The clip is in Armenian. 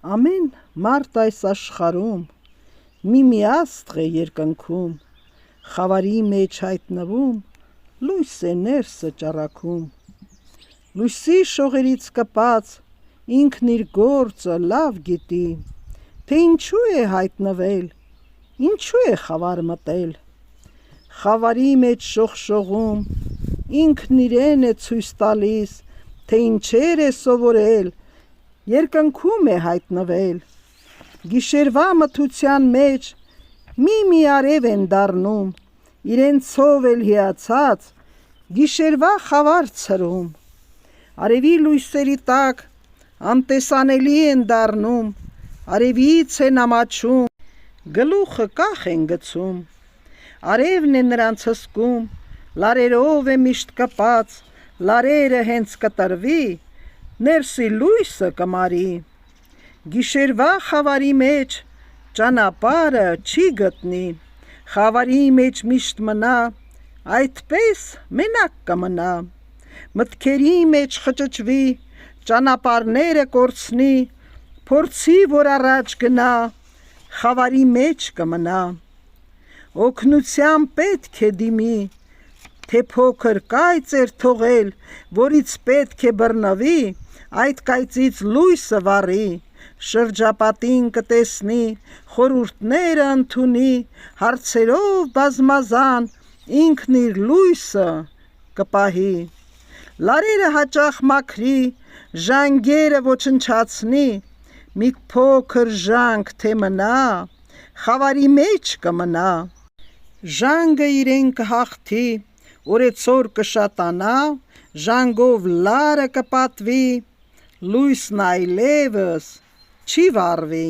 Ամեն մարդ այս աշխարհում մի աստղ է երկնքում, խավարի մեջ հայտնվում, լույս է ներսը ճառագում։ Լույսի շողերից կպած ինքն իր գործը լավ գիտի, թե ինչու է հայտնվել, ինչու է խավար մտել։ Խավարի մեջ շողշողում ինքն իրեն է ցույց տալիս, թե ինչեր է սովորել, երկնքում է հայտնվել։ Գիշերվա մթության մեջ մի արև են դառնում, իրենցով էլ հիացած գիշերվա խավար ցրում։ Արևի լույսերի տակ անտեսանելի են դառնում, արևից են ամաչում, գլուխը կախ են գցում։ Արևն է նրանց հսկում, լարերով է միշտ կպած, լարերը հենց կտրվի, ներսի լույսը կմարի։ Գիշերվա խավարի մեջ ճանապարհը չի գտնի, խավարի մեջ միշտ մնա, այդպես մենակ կմնա։ Մտքերի մեջ խճճվի, ճանապարհները կորցնի, փորձի, որ առաջ գնա, խավարի մեջ կմնա։ Օգնության պետք է դիմի, թե փոքր կայծ էր թողել, որից պետք է բռնվի, այդ կայծից լույսը վառի, շրջապատին կտեսնի, խորհուրդները ընդունի, հարցերով բազմազան ինքն իր լույսը կպահի։ Լարերը հաճախ մաքրի, ժանգերը ոչնչացնի, մի փոքր ժանգ թե մնա, խավարի մեջ կմնա։ Ժանգը իրեն կհաղթի, օրեցօր կշատանա, ժանգով լարը կպատվի, լույսն այլևս չի վառվի։